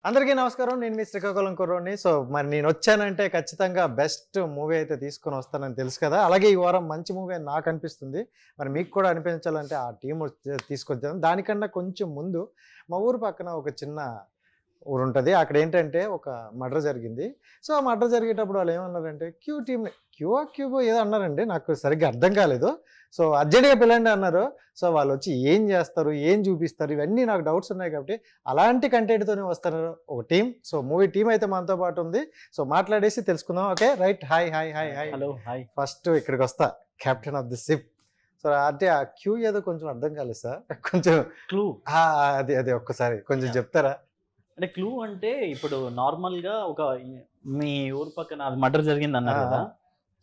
అందరికీ నమస్కారం. నేను మీ శ్రీకాకుళం కుర్రోడ్ని. సో మరి నేను వచ్చానంటే ఖచ్చితంగా బెస్ట్ మూవీ అయితే తీసుకొని వస్తానని తెలుసు కదా. అలాగే ఈ వారం మంచి మూవీ అని నాకు అనిపిస్తుంది. మరి మీకు కూడా అనిపించాలంటే ఆ టీం తీసుకొచ్చాను. దానికన్నా కొంచెం ముందు మా ఊరు పక్కన ఒక చిన్న ఊరుంటది. అక్కడ ఏంటంటే ఒక మర్డర్ జరిగింది. సో ఆ మర్డర్ జరిగేటప్పుడు వాళ్ళు ఏమన్నారంటే టీమ్‌ని క్యూబో ఏదో అన్నారండి. నాకు సరిగ్గా అర్థం కాలేదు. సో అర్జెంట్‌గా పిల్లండి అన్నారు. సో వాళ్ళొచ్చి ఏం చేస్తారు? ఏం చూపిస్తారు? ఇవన్నీ నాకు డౌట్స్ ఉన్నాయి కాబట్టి అలాంటి కంటెంట్‌తోనే వస్తారు ఒక టీమ్. సో మూవీ టీమ్ అయితే మనతో పాటు ఉంది. సో మాట్లాడేసి తెలుసుకుందాం. Okay right. Hi. Hello hi. First ఇక్కడికొస్తా. Captain of the ship. So అంటే ఆ క్యూ ఏదో కొంచెం అర్థం కాలేదు సార్. కొంచెం క్లూ అది ఒక్కసారి కొంచెం చెప్తారా? అంటే క్లూ అంటే ఇప్పుడు నార్మల్ గా ఒక మీ ఊరు పక్కన మర్డర్ జరిగింది అన్నారు కదా.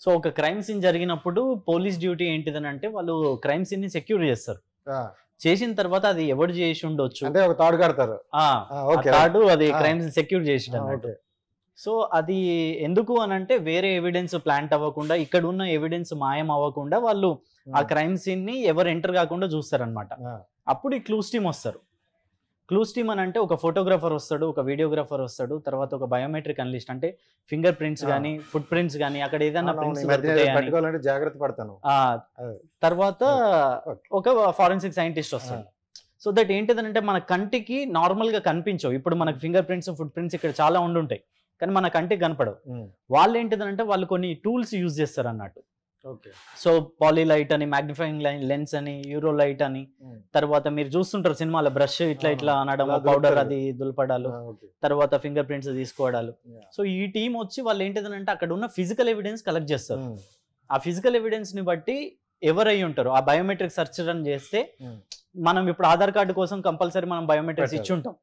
సో ఒక క్రైమ్ సీన్ జరిగినప్పుడు పోలీస్ డ్యూటీ ఏంటిదని అంటే వాళ్ళు క్రైమ్ సీన్ ని సెక్యూర్ చేస్తారు. చేసిన తర్వాత అది ఎవరు చేసి ఉండొచ్చు అంటే ఒక తాడు కడతారు. తాడు అది క్రైమ్ సీన్ సెక్యూర్ చేసి. సో అది ఎందుకు అని అంటే వేరే ఎవిడెన్స్ ప్లాంట్ అవ్వకుండా ఇక్కడ ఉన్న ఎవిడెన్స్ మాయం అవ్వకుండా వాళ్ళు ఆ క్రైమ్ సీన్ ని ఎవరు ఎంటర్ కాకుండా చూస్తారనమాట. అప్పుడు ఈ క్లూస్ టీమ్ వస్తారు. క్లూస్ టీమ్ అని అంటే ఒక ఫోటోగ్రాఫర్ వస్తాడు, ఒక వీడియోగ్రాఫర్ వస్తాడు, తర్వాత ఒక బయోమెట్రిక్ అనలిస్ట్ అంటే ఫింగర్ ప్రింట్స్ కానీ ఫుట్ ప్రింట్స్ కానీ అక్కడ ఏదైనా ప్రింట్స్ జాగ్రత్త పడతాను. తర్వాత ఒక ఫారెన్సిక్ సైంటిస్ట్ వస్తాడు. సో దట్ ఏంటిదంటే మన కంటికి నార్మల్ గా కనిపించవు. ఇప్పుడు మనకు ఫింగర్ ప్రింట్స్ ఫుట్ ప్రింట్స్ ఇక్కడ చాలా ఉండుంటాయి కానీ మన కంటికి కనపడవు. వాళ్ళు ఏంటిదంటే వాళ్ళు కొన్ని టూల్స్ యూజ్ చేస్తారు అన్నట్టు. సో పాలీలైట్ అని, మ్యాగ్నిఫైయింగ్ లెన్స్ అని, యూరో లైట్ అని, తర్వాత మీరు చూస్తుంటారు సినిమాలో బ్రష్ ఇట్లా అనడం, పౌడర్ అది దులపడాలు, తర్వాత ఫింగర్ ప్రింట్స్ తీసుకోవడాలు. సో ఈ టీం వచ్చి వాళ్ళు ఏంటిదంటే అక్కడ ఉన్న ఫిజికల్ ఎవిడెన్స్ కలెక్ట్ చేస్తారు. ఆ ఫిజికల్ ఎవిడెన్స్ ని బట్టి ఎవరై ఉంటారు ఆ బయోమెట్రిక్ సెర్చ్ రన్ చేస్తే మనం ఇప్పుడు ఆధార్ కార్డు కోసం కంపల్సరీ మనం బయోమెట్రిక్స్ ఇచ్చి ఉంటాం.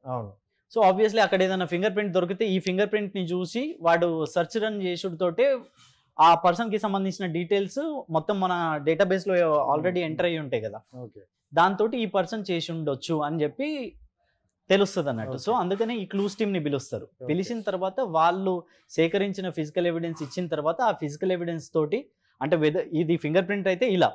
సో ఆబ్వియస్లీ అక్కడ ఏదైనా ఫింగర్ ప్రింట్ దొరికితే ఈ ఫింగర్ ప్రింట్ ని చూసి వాడు సెర్చ్ రన్ చేసుడుతోటే ఆ పర్సన్ కి సంబంధించిన డీటెయిల్స్ మొత్తం మన డేటాబేస్ లో ఆల్రెడీ ఎంటర్ అయ్యి ఉంటాయి కదా. దాంతో ఈ పర్సన్ చేసి ఉండొచ్చు అని చెప్పి తెలుస్తుంది అన్నట్టు. సో అందుకనే ఈ క్లూస్ టీమ్ ని పిలుస్తారు. పిలిచిన తర్వాత వాళ్ళు సేకరించిన ఫిజికల్ ఎవిడెన్స్ ఇచ్చిన తర్వాత ఆ ఫిజికల్ ఎవిడెన్స్ తోటి అంటే ఇది ఫింగర్ ప్రింట్ అయితే ఇలా,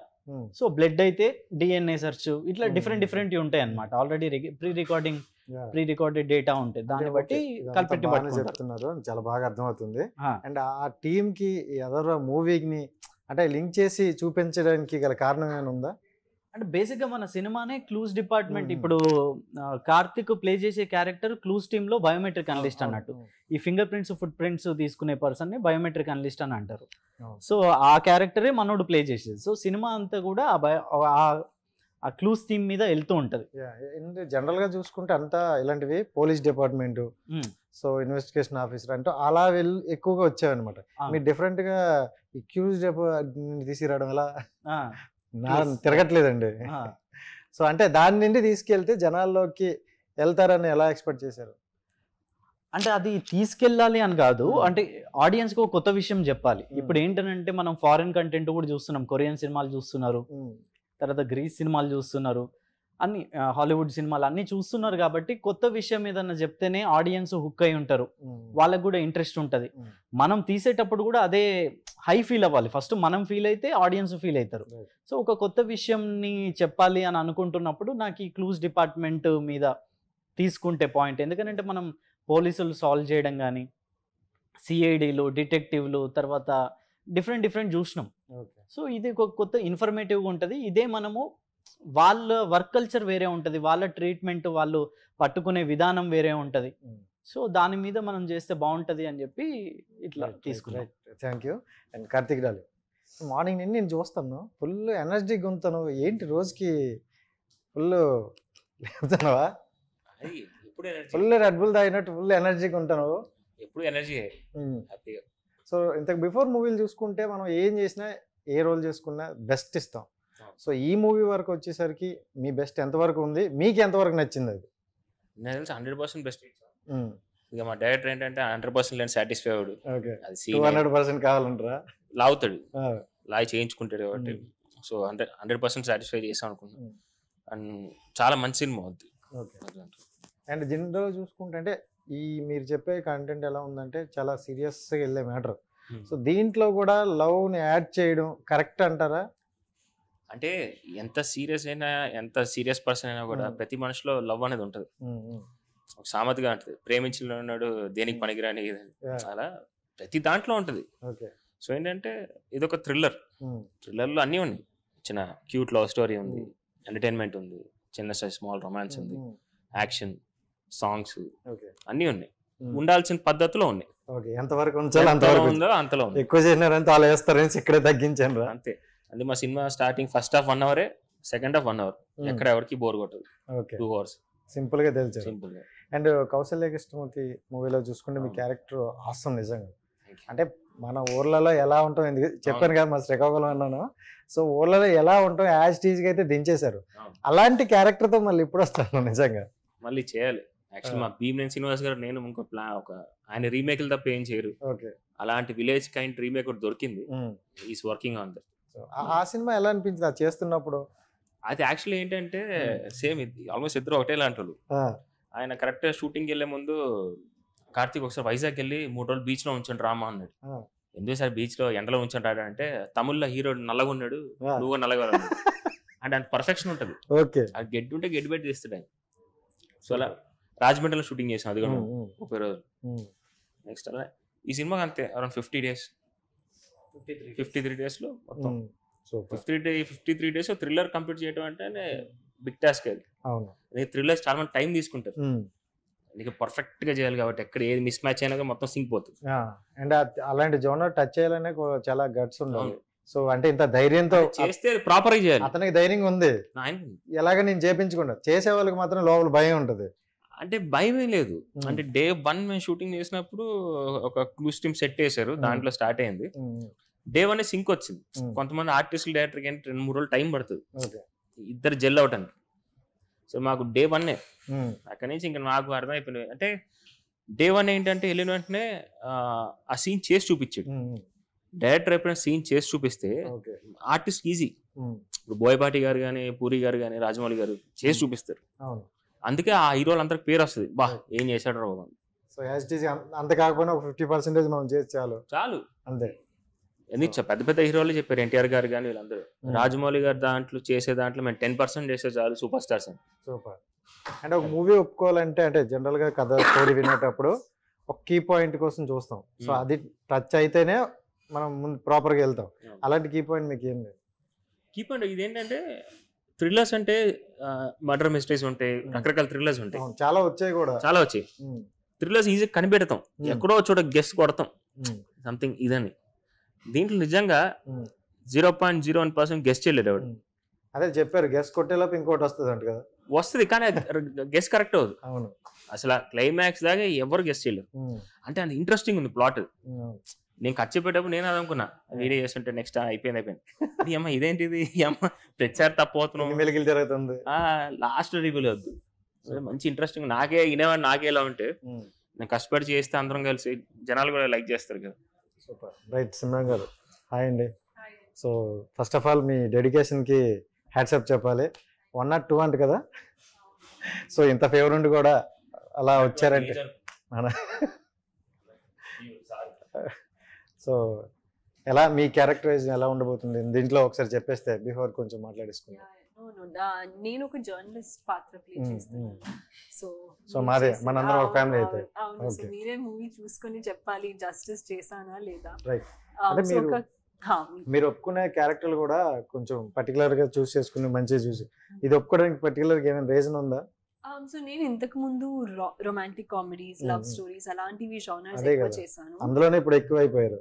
సో బ్లడ్ అయితే డిఎన్ఏ సెర్చ్ ఇట్లా డిఫరెంట్ ఉంటాయి అన్నమాట. ఆల్రెడీ ప్రీ రికార్డెడ్ డేటా ఉంటాయి. దాన్ని బట్టి కల్పెట్టి చెప్తున్నారు. చాలా బాగా అర్థమవుతుంది. అండ్ ఆ టీమ్ కి అదర్ మూవీని అంటే లింక్ చేసి చూపించడానికి గల కారణం ఏమైనా ఉందా? అంటే బేసిక్ గా మన సినిమానే క్లూస్ డిపార్ట్మెంట్. ఇప్పుడు కార్తిక్ ప్లే చేసే క్యారెక్టర్ క్లూస్ టీమ్ లో బయోమెట్రిక్ అనలిస్ట్ అన్నట్టు. ఈ ఫింగర్ ప్రింట్స్ ఫుట్ ప్రింట్స్ తీసుకునే పర్సన్ ని బయోమెట్రిక్ అనలిస్ట్ అని అంటారు. సో ఆ క్యారెక్టరే మనోడు ప్లే చేసేది. సో సినిమా అంతా కూడా ఆ క్లూస్ థీమ్ మీద వెళ్తూ ఉంటది. జనరల్ గా చూసుకుంటే అంతా ఇలాంటివి police department, so investigation officer అంటూ అలా ఎక్కువగా వచ్చాయన్నమాట. మీరు డిఫరెంట్ గా క్యూజ్ తీసుకురావడం ఎలా తిరగట్లేదండి. సో అంటే దాని నుండి తీసుకెళ్తే జనాల్లోకి వెళ్తారని ఎలా ఎక్స్పెక్ట్ చేశారు? అంటే అది తీసుకెళ్ళాలి అని కాదు, అంటే ఆడియన్స్ కి ఒక కొత్త విషయం చెప్పాలి. ఇప్పుడు ఏంటంటే మనం ఫారిన్ కంటెంట్ కూడా చూస్తున్నాం. కొరియన్ సినిమాలు చూస్తున్నారు, తర్వాత గ్రీస్ సినిమాలు చూస్తున్నారు, అన్ని హాలీవుడ్ సినిమాలు అన్ని చూస్తున్నారు. కాబట్టి కొత్త విషయం ఏదన్నా చెప్తేనే ఆడియన్స్ హుక్ అయి ఉంటారు, వాళ్ళకు కూడా ఇంట్రెస్ట్ ఉంటుంది. మనం తీసేటప్పుడు కూడా అదే హై ఫీల్ అవ్వాలి. ఫస్ట్ మనం ఫీల్ అయితే ఆడియన్స్ ఫీల్ అవుతారు. సో ఒక కొత్త విషయంని చెప్పాలి అని అనుకుంటున్నప్పుడు నాకు ఈ క్లూస్ డిపార్ట్మెంట్ మీద తీసుకుంటే పాయింట్. ఎందుకంటే మనం పోలీసులు సాల్వ్ చేయడం కానీ, సిఐడీలు, డిటెక్టివ్లు, తర్వాత డిఫరెంట్ చూసినాం. సో ఇది ఒక కొత్త ఇన్ఫర్మేటివ్గా ఉంటుంది. ఇదే మనము వాళ్ళ వర్క్ కల్చర్ వేరే ఉంటుంది, వాళ్ళ ట్రీట్మెంట్, వాళ్ళు పట్టుకునే విధానం వేరే ఉంటుంది. సో దాని మీద మనం చేస్తే బాగుంటుంది అని చెప్పి ఇట్లా తీసుకున్నాం. Thank you. And Karthik Dolly, morning నుండి నేను చూస్తాను ఫుల్ ఎనర్జీగా ఉంటాను. ఏంటి రోజుకి ఫుల్ లేపుతున్నావా? ఫుల్ రెడ్ బుల్ తాగినట్టు ఫుల్ ఎనర్జీగా ఉంటాను. ఎప్పుడు ఎనర్జీ. సో ఇంతకు బిఫోర్ మూవీలు చూసుకుంటే మనం ఏం చేసినా ఏ రోల్ చేసుకున్నా బెస్ట్ ఇస్తాం. సో ఈ మూవీ వరకు వచ్చేసరికి మీ బెస్ట్ ఎంతవరకు ఉంది, మీకు ఎంతవరకు నచ్చింది? అది నాకు తెలిసి 100% బెస్ట్. ఇక మా డైరెక్టర్ ఏంటంటే 100% లేని సాటిస్ఫైడ్. అది 200% కావాలంటారా? లాగుతాడు, లాగి చేయించుకుంటాడు కాబట్టి. సో 100% సాటిస్ఫై చేస్తాం అనుకున్నాను. అండ్ చాలా మంచి సినిమా అవుద్ది. అండ్ జనరల్గా చూసుకుంటే అంటే ఈ మీరు చెప్పే కంటెంట్ ఎలా ఉందంటే చాలా సీరియస్గా వెళ్ళే మ్యాటర్. సో దీంట్లో కూడా లవ్ని యాడ్ చేయడం కరెక్ట్ అంటారా? అంటే ఎంత సీరియస్ అయినా, ఎంత సీరియస్ పర్సన్ అయినా కూడా ప్రతి మనిషిలో లవ్ అనేది ఉంటుంది. ఒక సామెతగా ఉంటుంది, ప్రేమించిన ఉన్నాడు దేనికి పనికిరాని ఇది అని. Yeah. అలా ప్రతి దాంట్లో ఉంటుంది. ఓకే. సో ఏంటంటే ఇదొక థ్రిల్లర్లో అన్నీ ఉన్నాయి. చిన్న క్యూట్ లవ్ స్టోరీ ఉంది, ఎంటర్టైన్మెంట్ ఉంది, చిన్న స్మాల్ రొమాన్స్ ఉంది, యాక్షన్, సాంగ్స్ ఓకే. అన్నీ ఉన్నాయి. ఉండాల్సిన పద్ధతిలో ఉన్నాయి. ఓకే. ఎంతవరకు ఉంచాలి ఎంతలో అంతవరకు ఉందో అంతలో ఉంది. ఎక్కువ చేసినారంటే అలా వేస్తారని ఇక్కడే తగ్గించాను రా. అంతే. అది మా సినిమా స్టార్టింగ్ ఫస్ట్ హాఫ్ 1 అవరే, సెకండ్ హాఫ్ 1 అవర్. ఎక్కడ ఎవరికి బోర్ కొట్టదు. ఓకే. 2 అవర్స్ సింపుల్ గా తెలిసారు. సింపుల్ గా. అండ్ కౌశల్య కృష్ణమూర్తి మూవీలో చూసుకుంటే మీ క్యారెక్టర్ ఆసం నిజంగా. అంటే మన ఊర్లలో ఎలా ఉంటాం ఎందుకు చెప్పాను కదా, మా శ్రీకాకుళం అన్నాను. సో ఊర్లలో ఎలా ఉంటాం యాజ్ టీజ్ గా అయితే దించేశారు. అలాంటి క్యారెక్టర్ తో మళ్ళీ ఇప్పుడు వస్తాను నిజంగా. మళ్ళీ చేయాలి. యాక్చువల్లీ మా భీమనేని శ్రీనివాస్ గారు నేను ఇంకో ఆయన రీమేక్లు తప్ప ఏం చేయరు. ఓకే. అలాంటి విలేజ్ కైండ్ రీమేక్ ఒకటి దొరికింది. Is working on that. ఆ సినిమా ఎలా అనిపించింది అది చేస్తున్నప్పుడు? అది యాక్చువల్లీ ఏంటంటే సేమ్ ఆల్మోస్ట్ ఇద్దరు ఒకటే లాంటి వాళ్ళు. ఆయన కరెక్ట్ షూటింగ్ వెళ్ళే ముందు కార్తీక్ ఒకసారి వైజాగ్ వెళ్ళి 3 రోజులు బీచ్ లో ఉంచండి రామా అన్నాడు. ఎందుకు సార్ బీచ్ లో ఎండలో ఉంచండి రాడా అంటే, తమిళ్లో హీరో నల్లగా ఉన్నాడు, నువ్వు నల్లగా అంటే అంత పర్ఫెక్షన్ ఉంటుంది. ఓకే. ఆ గడ్డి ఉంటే గడ్డి పెట్టి తీస్తాడు ఆయన. సో అలా రాజమండ్రిలో షూటింగ్ చేసాం, అది కూడా 30 రోజులు. నెక్స్ట్ అలా ఈ సినిమాకి అంతే అరౌండ్ 50 days, 53 days లో మొత్తం 53 days థ్రిల్లర్ కంప్లీట్ చేయడం అంటే బిగ్ టాస్క్. అది థ్రిల్లర్స్ చాలా మంది టైం తీసుకుంటారు. నీకు పర్ఫెక్ట్ గా చేయాలి కాబట్టి ఎక్కడ ఏది మిస్ మ్యాచ్ అయినా మొత్తం సింక్ పోతుంది. అండ్ అలాంటి జోనర్ టచ్ చేయాలనే చాలా గట్స్ ఉండాలి. సో అంటే ఇంత ధైర్యంతో చేస్తే ప్రాపర్ గా చేయాలి. అతనికి ధైర్యం ఉంది, ఎలాగ నేను చేపించుకుంటా. చేసే వాళ్ళకి మాత్రం లోపల భయం ఉంటుంది. అంటే భయం ఏం లేదు. అంటే డే 1 మేము షూటింగ్ చేసినప్పుడు ఒక క్లూ స్ట్రీమ్ సెట్ చేశారు, దాంట్లో స్టార్ట్ అయింది. డే 1 సింక్ వచ్చింది. కొంతమంది ఆర్టిస్ట్ డైరెక్టర్ కి 2-3 రోజులు టైం పడుతుంది ఇద్దరు జెల్ అవటానికి. సో మాకు డే 1 అక్కడి నుంచి ఇంకా నాకు అర్థమైపోయింది. అంటే డే 1 ఏంటంటే వెళ్ళిన వెంటనే ఆ సీన్ చేసి చూపించాడు డైరెక్టర్. ఎప్పుడైనా సీన్ చేసి చూపిస్తే ఆర్టిస్ట్ ఈజీ. ఇప్పుడు బోయపాటి గారు కానీ, పూరి గారు కానీ, రాజమౌళి గారు చేసి చూపిస్తారు. అందుకే ఆ హీరోలు అందరికి పేరు వస్తుంది, బా ఏం చేశాడు రా బాబు. సో అంత కాకపోయినా 50% మనం చేసి చాలు అంతే. ఎందుకు పెద్ద పెద్ద హీరోలు చెప్పారు, ఎన్టీఆర్ గారు కానీ వీళ్ళందరూ. రాజమౌళి గారు దాంట్లో చేసే దాంట్లో మేము 10% చేస్తే చాలు, సూపర్ స్టార్స్ అని. సూపర్. అంటే ఒక మూవీ ఒప్పుకోవాలంటే అంటే జనరల్ గా కథ స్టోరీ వినేటప్పుడు ఒక కీ పాయింట్ కోసం చూస్తాం. సో అది టచ్ అయితేనే మనం ముందు ప్రాపర్ గా వెళ్తాం. అలాంటి కీ పాయింట్ మీకు ఏంటి? కీ పాయింట్ ఇదేంటంటే థ్రిల్లర్స్ అంటే మర్డర్ మిస్టరీస్ ఉంటాయి, రకరకాల థ్రిల్లర్స్ ఉంటాయి, చాలా వచ్చాయి కూడా, చాలా వచ్చాయి. థ్రిల్లర్స్ ఈజీ కనిపెడతాం, ఎక్కడో చోట గెస్ కొడతాం సంథింగ్ ఇదని. దీంట్లో నిజంగా 0.01% గెస్ చేయలేడు ఎవడు. అదే చెప్పారు, గెస్ కొట్టేలోపు ఇంకోటి వస్తుంది అంట కదా. వస్తుంది కానీ గెస్ కరెక్ట్ అవుతుంది. అవును, అసలు క్లైమాక్స్ దాకా ఎవరు గెస్ చేయలేరు. అంటే అంత ఇంట్రెస్టింగ్ ఉంది ప్లాట్. నేను కట్ చెప్పేటప్పుడు నేను అది అనుకున్నా, వీడియో చేస్తుంటే నెక్స్ట్ అయిపోయింది అమ్మ ఇదేంటిది అమ్మ ప్రతిసారి తప్పవుతున్నాం, లాస్ట్ రివ్యూలు వద్దు. మంచి ఇంట్రెస్టింగ్, నాకే వినేవాడు నాకే ఎలా ఉంటే నేను కష్టపడి చేస్తే అందరం కలిసి జనాలు కూడా లైక్ చేస్తారు కదా. సూపర్. రైట్, సిమ్రాన్ గారు హాయ్ అండి. సో ఫస్ట్ ఆఫ్ ఆల్ మీ డెడికేషన్కి హ్యాట్సప్ చెప్పాలి. 1 or 2 అంట కదా, సో ఇంత ఫేవర్ ఉండి కూడా అలా వచ్చారంటే. సో ఎలా మీ క్యారెక్టరైజేషన్ ఎలా ఉండబోతుంది దీంట్లో ఒకసారి చెప్పేస్తే బిఫోర్ కొంచెం మాట్లాడేసుకుందాం. నేను ఒక జర్నలిస్ట్ పాత్ర ప్లే చేస్తున్నాను. సో మాదే మనందరం ఒక ఫ్యామిలీ అయితే. అవును, మీరే మూవీ చూసుకొని చెప్పాలి జస్టిస్ చేశానా లేదా. రైట్. అంటే మీరు ఒప్పుకునే క్యారెక్టర్లు కూడా కొంచెం పర్టికులర్ గా చూస్ చేసుకుని మంచిగా చూసి, ఇది ఒప్పుకోవడానికి పర్టికులర్ గా ఏమైనా రీజన్ ఉందా? సో నేను ఇంతకు ముందు రొమాంటిక్ కామెడీస్, లవ్ స్టోరీస్ అలాంటివి జోనర్స్ ఎక్కువ చేశాను. అందులోనే ఇప్పుడు ఎక్కువ అయిపోయారు,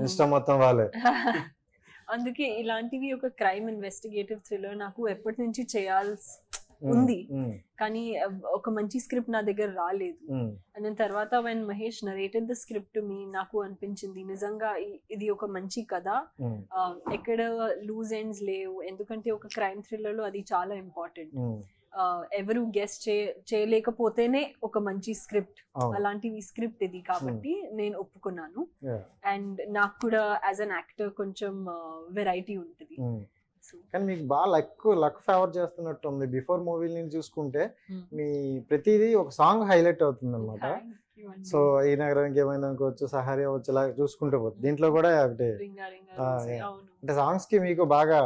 ఇన్స్టా మొత్తం వాళ్ళే. అందుకే ఇలాంటివి ఒక క్రైమ్ ఇన్వెస్టిగేటివ్ థ్రిల్లర్ నాకు ఎప్పటి నుంచి చేయాల్సి ఉంది, కానీ ఒక మంచి స్క్రిప్ట్ నా దగ్గర రాలేదు. అండ్ దాని తర్వాత when Mahesh narrated the script me, నాకు అనిపించింది నిజంగా ఇది ఒక మంచి కథ, ఎక్కడ లూజ్ ఎండ్స్ లేవు. ఎందుకంటే ఒక క్రైమ్ థ్రిల్లర్ లో అది చాలా ఇంపార్టెంట్. ఎవరు గెస్ట్ చేయలేకపోతేనే ఒక మంచి స్క్రిప్ట్, అలాంటివి స్క్రిప్ట్ ఇది కాబట్టి నేను ఒప్పుకున్నాను. అండ్ నాకు కూడా యాజ్ అన్ యాక్టర్ కొంచెం వెరైటీ ఉంటుంది. కానీ మీకు బాగా లక్ ఫేవర్ చేస్తున్నట్టు ఉంది. బిఫోర్ మూవీ నుంచి చూసుకుంటే మీ ప్రతిదీ ఒక సాంగ్ హైలైట్ అవుతుంది అనమాట. సో ఈ నగరానికి ఏమైనా అనుకోవచ్చు, సహారీ అవ్వచ్చు, ఇలా చూసుకుంటూ పోతుంది. దీంట్లో కూడా ఒకటి అంటే సాంగ్స్ కి మీకు బాగా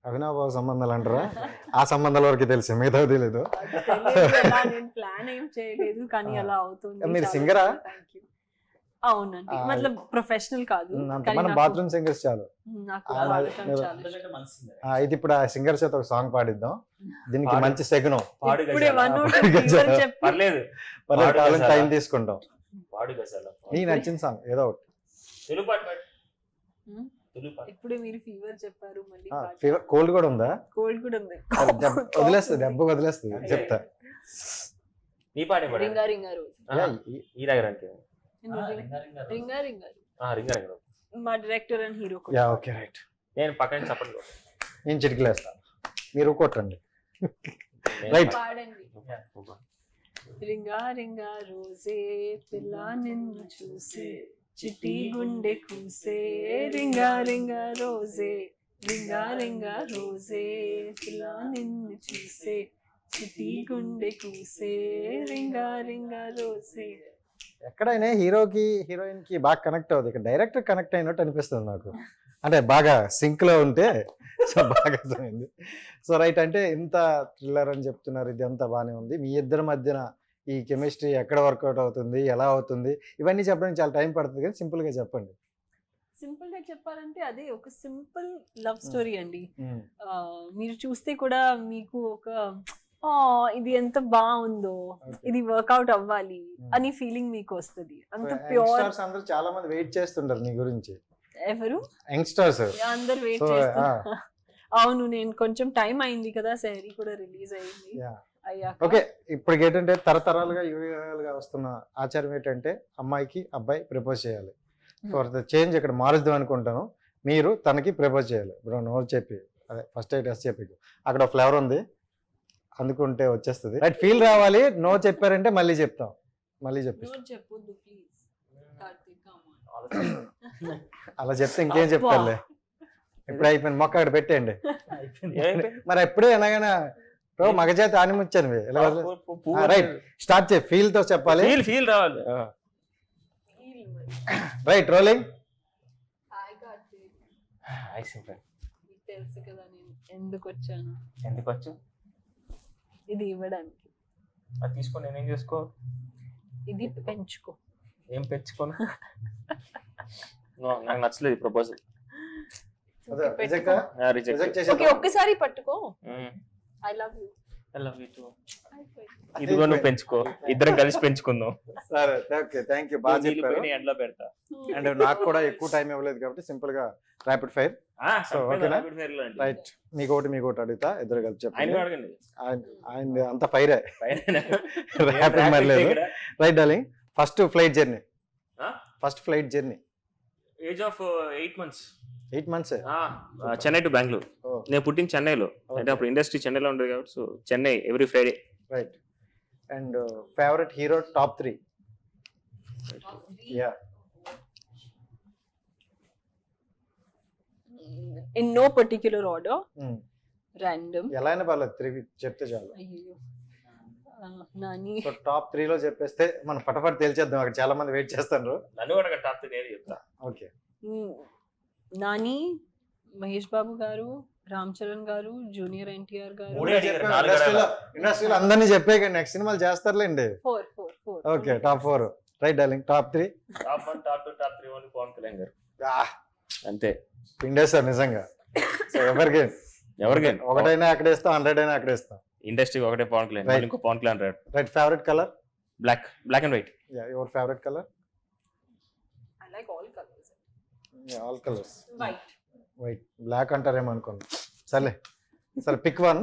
అవినాభావ సంబంధాలు అంటారా? ఆ సంబంధాల వరకు తెలుసు, మిగతా తెలియదు. అది తెలియదు ఎలా, నేను ప్లాన్ ఏం చేయలేదు కానీ అలా అవుతుంది. మీరు చాలా సింగరా? చాలా thank you. అవునండి, మతలబ్ ప్రొఫెషనల్ కాదు కానీ మనం నాకు- బాత్రూమ్ సింగర్స్ చాలు. నాకు ఆ, పాడటం మీరు- చాలా ఇష్టం. అయితే ఇప్పుడు ఆ సింగర్ చేత ఒక సాంగ్ పాడిద్దాం, దీనికి పాడు. మంచి సెగనం. పాడు ఇప్పుడే గజాల. 1 పాడు గజాల. చెప్పి పర్లేదు పర్లేదు, పాడు టైం గజాల. తీసుకుంటాం. పాడు గజాల. నీకు నచ్చిన సాంగ్ ఏదో ఒకటి. తెలుగు పాట పాడు. Hmm? తెలుగు పాట. ఇప్పుడే మీరు ఫీవర్ చెప్పారు, మళ్ళీ ఫీవర్ కోల్డ్ కూడా ఉందా? కోల్డ్ కూడా ఉంది. వదిలేస్తుంది, దెబ్బ వదిలేస్తుంది, చెప్తా. నీ పాడే పాడు. రింగా రింగా రోజు. ఆహా, యా, ఈ దగ్గర అంటే రింగా రింగా రింగ రింగ. మా director and hero yeah, okay right. నేను పక్కన చెప్పండి. నేను చిటికలేస్తా, మీరు కొట్టండి. Right. పాడండి. రింగా రింగా రోజే పిల్ల నిన్ను చూసే చిట్టి గుండె కూసే, రింగా రింగా రోజే రింగా రింగా రోజే పిల్ల నిన్ను చూసే చిట్టి గుండె కూసే, రింగా రింగా రోజే. ఎక్కడైనా హీరోకి హీరోయిన్ కి బాగా కనెక్ట్ అవుతుంది, ఇక్కడ డైరెక్టర్ కనెక్ట్ అయినట్టు అనిపిస్తుంది నాకు. అంటే బాగా సింక్ లో ఉంటే సో బాగా అర్థమైంది. సో రైట్, అంటే ఇంత థ్రిల్లర్ అని చెప్తున్నారు, ఇది అంతా బాగానే ఉంది. మీ ఇద్దరి మధ్యన ఈ కెమిస్ట్రీ ఎక్కడ వర్కౌట్ అవుతుంది, ఎలా అవుతుంది, ఇవన్నీ చెప్పడానికి చాలా టైం పడుతుంది, కానీ సింపుల్ గా చెప్పండి. సింపుల్ గా చెప్పాలంటే అదే ఒక సింపుల్ లవ్ స్టోరీ అండి. మీరు చూస్తే కూడా మీకు ఒక ఇది ఎంత బాగుందో, ఇది వర్కౌట్ అవ్వాలి అని ఫీలింగ్ మీకు వస్తుంది. అంత ప్యూర్. యంగ్స్టర్స్ అందరూ చాలా మంది వెయిట్ చేస్తుంటారు నీ గురించి. ఎవరు? యంగ్స్టర్స్ అందరు వెయిట్ చేస్తారు. అవును, నేను కొంచెం టైం అయింది కదా, శారీ కూడా రిలీజ్ అయింది అయ్యాక. ఓకే, ఇప్పుడు ఏంటంటే తరతరాలుగా యుగాలుగా వస్తున్న ఆచారం ఏంటంటే అమ్మాయికి అబ్బాయి ప్రపోజ్ చేయాలి. ఫర్ ద చేంజ్ ఇక్కడ మారుద్దాం అనుకుంటాను, మీరు తనకి ప్రపోజ్ చేయాలి. బ్రో నో చెప్పి, అదే ఫస్ట్ ఎయిట్ ఎస్ చెప్పి, అక్కడ ఫ్లేవర్ ఉంది అందుకుంటే వచ్చేస్తుంది. రైట్, ఫీల్ రావాలి. నో చెప్పారంటే మళ్ళీ చెప్తాం, మళ్ళీ చెప్పిస్తాం. చెప్పొద్దు ప్లీజ్ కార్తీక్. అలా చెప్తే ఇంకేం చెప్తారులే. ఇప్పుడు అయిపోయింది, మొక్క అక్కడ పెట్టేయండి. మరి ఎప్పుడే ఎలాగైనా బ్రో మగజాతి ఆనిముచ్చాను. రైట్, స్టార్ట్ చేయి, ఫీల్ తో చెప్పాలి. ఫీల్ రావాలి. Right, rolling. హాయ్ కార్తీక్, మీకు తెలుసు కదా నేను ఎందుకు వచ్చాను. ఎందుకు వచ్చు? ఇది ఇవ్వడానికి. అది తీసుకొని నేనేం చేసుకో? ఇది పెంచుకో. ఏం పెంచుకోను? నాకు నచ్చలేదు ఈ ప్రపోజల్. ఓకే, ఒక్కసారి పట్టుకో. I love you. ఇదిగో నువ్వు పెంచుకో, ఇద్దరం కలిసి పెంచుకుందాం. సరే, ఓకే, థ్యాంక్ యూ, బాగా చెప్పారు. ఎండ్లో పెడతా. అండ్ నాకు కూడా ఎక్కువ టైం ఇవ్వలేదు కాబట్టి సింపుల్ గా rapid fire. So, okay na? Right, మీకు ఒకటి అడుగుతా, ఇద్దరు కలిసి చెప్పండి. అడగండి. ఆయన అంత ఫైరే, ర్యాపిడ్ మరి లేదు. Right darling, first flight journey. Age of 8 months. 8 months. Chennai to Bengaluru. నేను పుట్టిన చెన్నైలో, అంటే అప్పుడు ఇండస్ట్రీ చెన్నైలో ఉండేది కాబట్టి so Chennai every Friday. Right, and favourite hero top 3. Yeah, in no particular order, random. ఎలా అయినా పర్లేదు, 3 చెప్తే చాలు. అయ్యో, నాని. సో టాప్ 3 లో చెప్పేస్తే మనం ఫటాఫట్ తేల్చేద్దాం, అక్కడ చాలా మంది వెయిట్ చేస్తారు. నన్ను కూడా టాప్ నేను చెప్తా. ఓకే, నాని, మహేష్ బాబు గారు, రామ్ చరణ్ గారు, జూనియర్ ఎన్టీఆర్ గారు. ఇండస్ట్రీలో అందరినీ చెప్పే నెక్స్ట్ సినిమాలు చేస్తారులేండి. 4. Okay, top 4. Right darling, top 3. Top 1, top 2, top 3 only Pawan Kalyan garu. అంతే. పిండేస్తారు నిజంగా. సో ఎవరికి ఒకటైనా అక్కడేస్తాం, 100 అయినా అక్కడేస్తాం. ఇండస్ట్రీ ఒకటే పవన్ కళ్యాణ్, Right. ఇంకో పవన్ కళ్యాణ్ రాడు. Right, favourite colour? Black and white. Yeah, your favourite colour? I like all colours. All colours. White. Black అంటారేమో అనుకోండి. సరే, pick 1.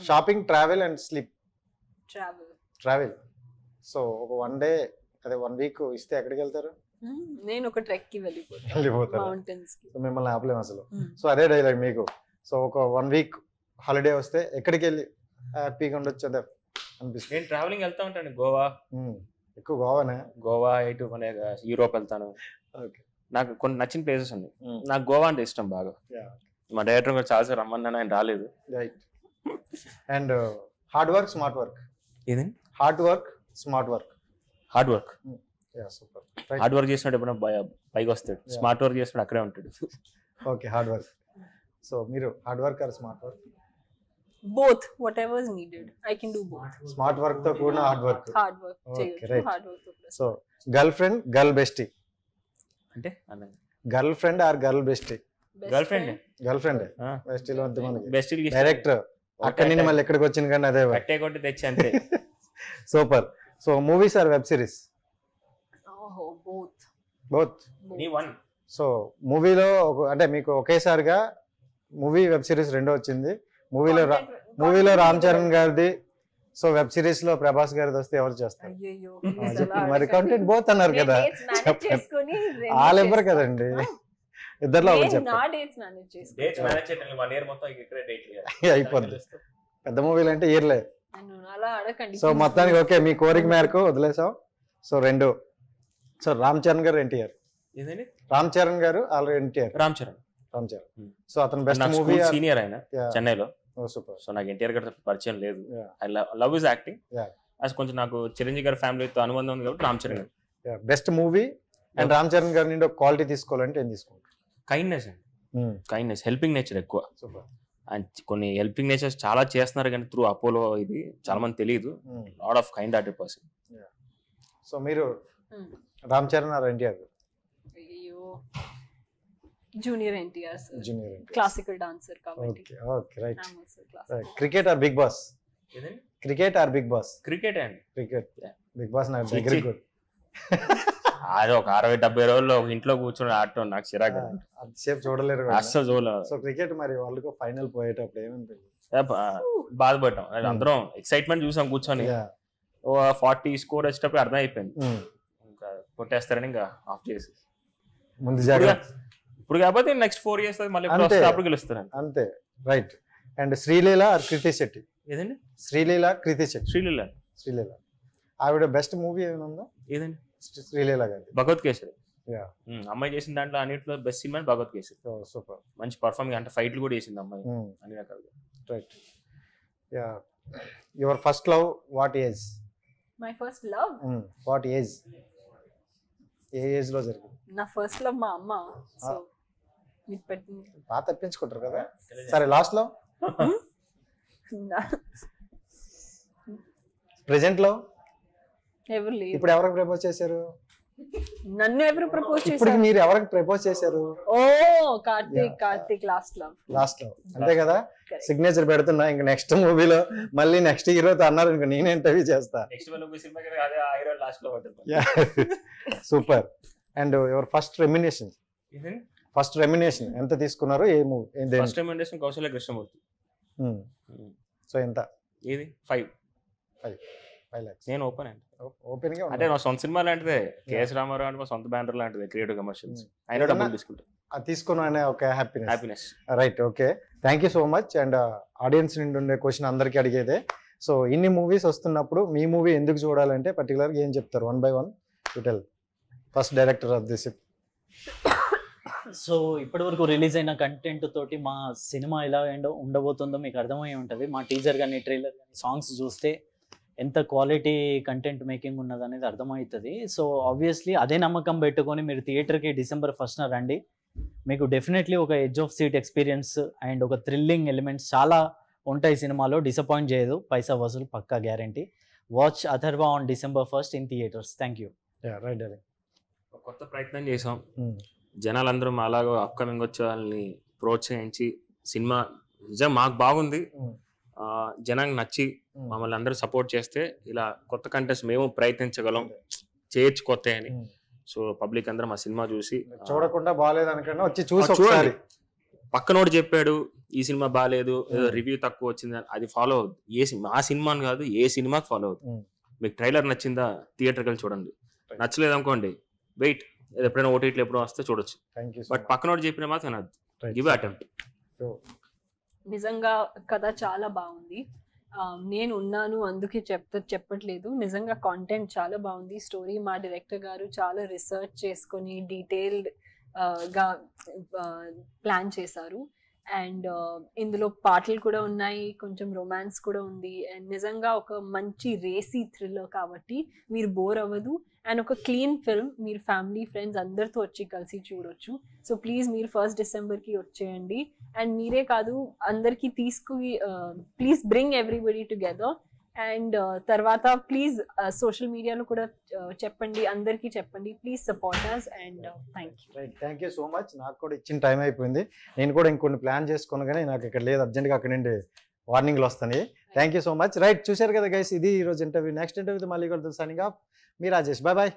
Shopping, travel and sleep. Travel. So ఒక 1 day, అదే 1 week ఇస్తే ఎక్కడికి వెళ్తారు? నేను ఒక ట్రెక్ కి వెళ్ళిపోతాను, మౌంటైన్స్ కి. సో మిమ్మల్ని ఆపలేము అసలు. సో అదే డైలాగ్ మీకు. సో ఒక 1 week హాలిడే వస్తే ఎక్కడికి వెళ్ళి హ్యాపీగా ఉండొచ్చు అదే అనిపిస్తుంది? నేను ట్రావెలింగ్ వెళ్తా ఉంటాను. గోవా, ఎక్కువ గోవానే. గోవా ఇటు మన యూరోప్ వెళ్తాను. ఓకే, నాకు కొన్ని నచ్చిన ప్లేసెస్ ఉన్నాయి. నాకు గోవా అంటే ఇష్టం బాగా. మా డైరెక్టర్ కూడా చాలాసార్లు రమ్మన్నాను, ఆయన రాలేదు. Right, and hard work, smart work. ఏదండి? Hard work, smart work. Hard work. Super. Hard work చేసినప్పుడు ఎప్పుడైనా పైకి వస్తాడు, స్మార్ట్ వర్క్ చేసినప్పుడు అక్కడే ఉంటాడు. Okay, hard work. సో మీరు hard work or smart work? Both, whatever is needed I can do both. Smart work తో కూడిన hard work. Hard work Okay, చేయొచ్చు, right. హార్డ్ వర్క్ తో plus. So girlfriend girl bestie, అంటే girl friend or girl bestie? Girlfriend girl friend బెస్టీలో అంతే మనకి. Best director అక్కడి నుండి మళ్ళీ ఎక్కడికి వచ్చింది కానీ అదే కట్టే కొట్టి తెచ్చి అంతే. Super. So movies are web series? ఓహో, బోత్. బోత్. నీ వన్. సో మూవీలో అంటే మీకు ఒకేసారిగా మూవీ వెబ్ సిరీస్ రెండో వచ్చింది. మూవీలో రామ్ చరణ్ గారిది, సో వెబ్ సిరీస్ లో ప్రభాస్ గారిది వస్తే ఎవరు చేస్తారు? అయ్యయ్యో, మరి కంటెంట్ బోత్ అన్నారు కదా, వాళ్ళు ఇవ్వరు కదండి, ఇద్దరులో ఒకటి నా చెప్పండి. డేట్స్ మేనేజ్ చేసుకుంటా. డేట్స్ మేనేజ్ చేయడానికి 1 year మొత్తం ఇక్కడే డేట్ అయిపోద్ది. పెద్ద మూవీలు అంటే ఇయర్లే. అలా అడగండి. సో మొత్తానికి ఓకే, మీ కోరిక మేరకు వదిలేసాం. సో రెండు. సో రామ్ చరణ్ గారు ఎన్టీఆర్. ఏదండి? రామ్ చరణ్ గారు ఆల్రెడీ ఎన్టీఆర్. రామ్ చరణ్. సో అతను బెస్ట్ మూవీ సీనియర్ ఆయన చెన్నైలో. సూపర్. సో నాకు ఎన్టీఆర్ గారితో పరిచయం లేదు. Yeah. I love his acting. Yeah. అది కొంచెం నాకు చిరంజీవి గారి ఫ్యామిలీతో అనుబంధం ఉంది కాబట్టి రామ్ చరణ్ గారు. Best movie and Ram Charan గారి నుండి ఒక క్వాలిటీ తీసుకోవాలంటే ఏం తీసుకుంటారు? కైండ్నెస్ అండి. కైండ్నెస్, హెల్పింగ్ నేచర్ ఎక్కువ. సూపర్. అండ్ కొన్ని హెల్పింగ్ నేచర్స్ చాలా చేస్తున్నారు కానీ త్రూ అపోలో ఇది చాలా మంది తెలియదు. Lot of kind hearted person. So మీరు రామ్ చరణ్ ఆర్ ఎన్టీఆర్? అయ్యో, junior NTR sir. Junior NTR. Classical dancer కాబట్టి. Okay okay right. I'm also classical. Cricket or Bigg Boss? ఏదండి? Cricket or Bigg boss? Cricket అండి. క్రికెట్. బిగ్ బాస్ నాకు దగ్గర గుడ్. అది ఒక 60-70 రోజుల్లో ఒక ఇంట్లో కూర్చొని ఆడటం నాకు చిరాకు. సేపు చూడలేరు. అస్సలు చూడలేదు. సో క్రికెట్ మరి వాళ్ళకు ఫైనల్ పోయేటప్పుడు ఏమనిపించింది? బాధపడ్డాం. అందరం ఎక్సైట్మెంట్ చూసాం కూర్చొని. 40 స్కోర్ వచ్చేటప్పుడు అర్థం అయిపోయింది ఇంకా కొట్టేస్తారని ఇంకా ఆఫ్ చేసి ముందు జాగ్రత్త. ఇప్పుడు కాకపోతే నెక్స్ట్ 4 years మళ్ళీ అప్పుడు గెలుస్తారండి అంతే. రైట్. అండ్ శ్రీలీల ఆర్ కృతి శెట్టి? ఏదండి? శ్రీలీల కృతి శెట్టి. శ్రీలీల ఆవిడ బెస్ట్ మూవీ ఏమైనా ఉందా? ఏదండి? శ్రీలీల గారి భగవత్ కేసరి. యా. అమ్మాయి చేసిన దాంట్లో అన్నిట్లో బెస్ట్ సినిమా భగవత్ కేసరి. సూపర్. మంచి పర్ఫార్మింగ్, అంటే ఫైట్లు కూడా చేసింది అమ్మాయి అన్ని రకాలుగా. Right. Yeah. Your first love what age? My first love? What age? A age లో జరిగింది? నా ఫస్ట్ లవ్ మా అమ్మ. సో మీరు పెట్టింది బాగా తప్పించుకుంటారు కదా. సరే లాస్ట్ లో? ప్రెజెంట్ లో? ఎవరు లేదు. ఇప్పుడు ఎవరికి ప్రపోజ్ చేశారు? నన్ను ఎవరు ప్రపోజ్ ఇప్పుడు చేశారు? మీరు ఎవరికి ప్రపోజ్ చేశారు? ఓ కార్తీక్ లాస్ట్ లవ్. లాస్ట్ లో అంతే కదా. సిగ్నేచర్ పెడుతున్నా. ఇంకా నెక్స్ట్ మూవీలో మళ్ళీ నెక్స్ట్ హీరోతో అన్నారు ఇంక నేనే ఇంటర్వ్యూ చేస్తా. Super. And your first remuneration? First remuneration ఎంత తీసుకున్నారు? ఏ movie? First remuneration Kausalya Krishnamurthy. So ఎంత? ఏది? 5 lakhs. నేను ఓపెన్ అండి. ఓపెన్ గా అంటే నా సొంత సినిమా లాంటిదే. కేఎస్ రామారావు అంటే మా సొంత బ్యానర్ లాంటిదే. Creative commercials. అయినా డబ్బులు తీసుకుంటాం. అది తీసుకున్నానే ఒక happiness. Right. Okay, thank you so much. And audience నుండి ఉండే క్వశ్చన్ అందరికీ అడిగేదే. సో ఇన్ని మూవీస్ వస్తున్నప్పుడు మీ మూవీ ఎందుకు చూడాలంటే పర్టికులర్గా ఏం చెప్తారు? 1 by 1 to tell. First director of this. So ఇప్పటి వరకు రిలీజ్ అయిన కంటెంట్ తోటి మా సినిమా ఎలా ఉండబోతుందో మీకు అర్థమై ఉంటుంది. మా టీజర్ కానీ ట్రైలర్ కానీ సాంగ్స్ చూస్తే ఎంత క్వాలిటీ కంటెంట్ మేకింగ్ ఉన్నది అనేది అర్థమవుతుంది. సో ఆబ్వియస్లీ అదే నమ్మకం పెట్టుకొని మీరు థియేటర్కి December 1st రండి. మీకు డెఫినెట్లీ ఒక edge of seat experience and ఒక థ్రిల్లింగ్ ఎలిమెంట్స్ చాలా ఉంటాయి సినిమాలో. డిసప్పాయింట్ చేయదు, పైసా వసూలు పక్కా guarantee. Watch Atharva on December 1st in theatres. Thank you. Right. కొత్త ప్రయత్నం చేసాం. జనాలందరూ అలాగో అప్కమింగ్ వచ్చే వాళ్ళని ప్రోత్సహించి సినిమా నిజం మాకు బాగుంది, జనానికి నచ్చి మమ్మల్ని అందరూ సపోర్ట్ చేస్తే ఇలా కొత్త కంటెంట్స్ మేము ప్రయత్నించగలం, చేయొచ్చు కొత్త అని. సో పబ్లిక్ అందరూ మా సినిమా చూసి చూడకుండా బాగాలేదు అనుకున్నా వచ్చి చూసి పక్కనోడు చెప్పాడు ఈ సినిమా బాగాలేదు, రివ్యూ తక్కువ వచ్చింది, అది ఫాలో అవుతుంది. ఆ సినిమాని కాదు ఏ సినిమాకి ఫాలో అవుతుంది. మీకు ట్రైలర్ నచ్చిందా థియేటర్కి వెళ్ళి చూడండి, నచ్చలేదు అనుకోండి వెయిట్, ఎప్పుడైనా ఓటీటీలో ఎప్పుడో వస్తే చూడొచ్చు. బట్ పక్కనోడు చెప్పిన మాత్రం గివ్ అటెంప్ట్. నిజంగా కథ చాలా బాగుంది. నేను ఉన్నాను అందుకే చెప్పట్లేదు. నిజంగా కాంటెంట్ చాలా బాగుంది. స్టోరీ మా డైరెక్టర్ గారు చాలా రీసెర్చ్ చేసుకొని డీటెయిల్డ్ గా ప్లాన్ చేశారు. అండ్ ఇందులో పాటలు కూడా ఉన్నాయి, కొంచెం రొమాన్స్ కూడా ఉంది. అండ్ నిజంగా ఒక మంచి రేసీ థ్రిల్లర్ కాబట్టి మీరు బోర్ అవ్వదు. అండ్ ఒక క్లీన్ ఫిల్మ్, మీరు ఫ్యామిలీ ఫ్రెండ్స్ అందరితో వచ్చి కలిసి చూడొచ్చు. సో ప్లీజ్ మీరు 1st Decemberకి వచ్చేయండి. అండ్ మీరే కాదు అందరికీ please bring everybody together. And తర్వాత ప్లీజ్ సోషల్ మీడియాలో కూడా చెప్పండి, అందరికీ చెప్పండి. Please support us and thank you. Right, thank you so much. నాకు కూడా ఇచ్చిన టైం అయిపోయింది. నేను కూడా ఇంకొన్ని ప్లాన్ చేసుకున్నా కానీ నాకు ఇక్కడ లేదు, అర్జెంట్గా అక్కడ నుండి వార్నింగ్లు వస్తాయి. Thank you so much. Right, చూశారు కదా గైస్, ఇది ఈరోజు ఇంటర్వ్యూ. నెక్స్ట్ ఇంటర్వ్యూతో మళ్ళీ కూడా సైనింగ్ ఆఫ్. మీ రాజేష్. Bye bye.